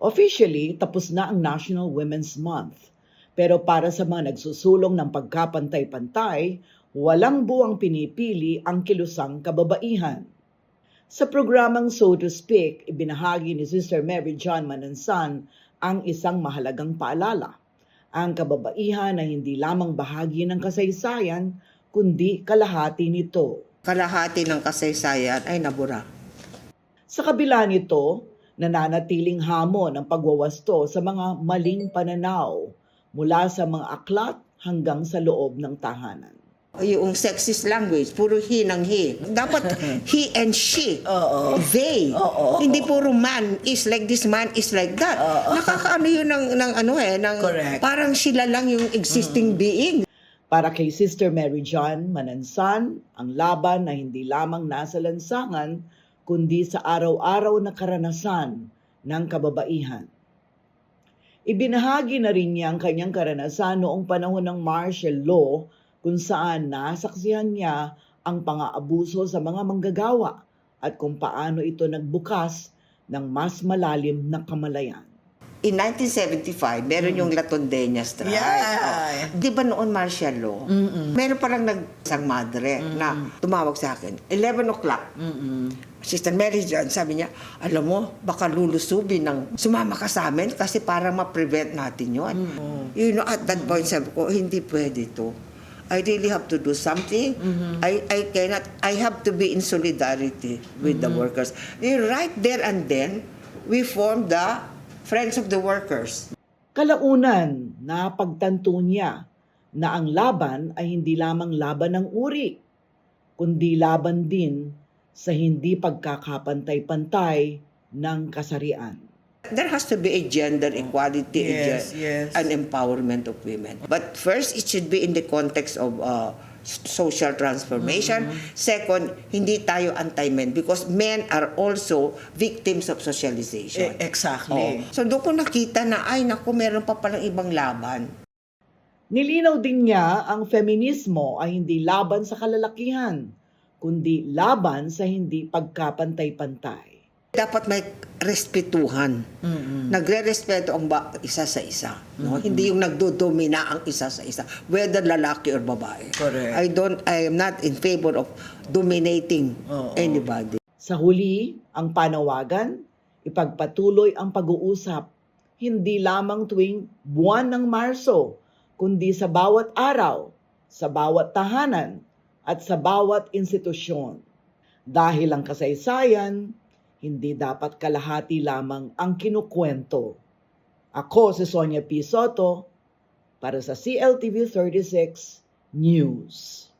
Officially, tapos na ang National Women's Month. Pero para sa mga nagsusulong ng pagkapantay-pantay, walang buwang pinipili ang kilusang kababaihan. Sa programang So to Speak, ibinahagi ni Sister Mary John Manansan ang isang mahalagang paalala. Ang kababaihan ay hindi lamang bahagi ng kasaysayan, kundi kalahati nito. Kalahati ng kasaysayan ay nabura. Sa kabila nito, nananatiling hamon ang pagwawasto sa mga maling pananaw mula sa mga aklat hanggang sa loob ng tahanan. Yung sexist language, puro he ng he. Dapat he and she. They. Hindi puro man is like this, man is like that. Nakakaano yun Correct. Parang sila lang yung existing being. Para kay Sister Mary John Manansan, ang laban na hindi lamang nasa lansangan, kundi sa araw-araw na karanasan ng kababaihan. Ibinahagi na rin niya ang kanyang karanasan noong panahon ng martial law, kung saan nasaksihan niya ang pang-aabuso sa mga manggagawa at kung paano ito nagbukas ng mas malalim na kamalayan. In 1975, meron yung Latondenya strike. Yeah. Di ba noon martial law? Meron parang isang madre na tumawag sa akin. 11 o'clock. Sister Mary John, sabi niya, alam mo, baka lulusubin ng sumama ka sa amin kasi para ma-prevent natin yun. You know, at that point, sabi ko, hindi pwede to. I really have to do something. I have to be in solidarity with the workers. Right there and then, we formed the Friends of the Workers. Kalaunan, napagtanto niya na ang laban ay hindi lamang laban ng uri, kundi laban din sa hindi pagkakapantay-pantay ng kasarian. There has to be a gender equality Yes. and empowerment of women. But first, it should be in the context of social transformation. Second, hindi tayo anti-men because men are also victims of socialization. Exactly. So doon ko nakita na, ay naku, meron pa palang ibang laban. Nilinaw din niya ang feminismo ay hindi laban sa kalalakihan, kundi laban sa hindi pagkapantay-pantay. Dapat may respetuhan. Nagre-respeto ang isa sa isa. No? Hindi yung nagdodomina ang isa sa isa. Whether lalaki or babae. Correct. I am not in favor of dominating anybody. Sa huli, ang panawagan, ipagpatuloy ang pag-uusap, hindi lamang tuwing buwan ng Marso, kundi sa bawat araw, sa bawat tahanan, at sa bawat institusyon. Dahil ang kasaysayan, hindi dapat kalahati lamang ang kinukwento. Ako si Sonia P. Soto para sa CLTV 36 News.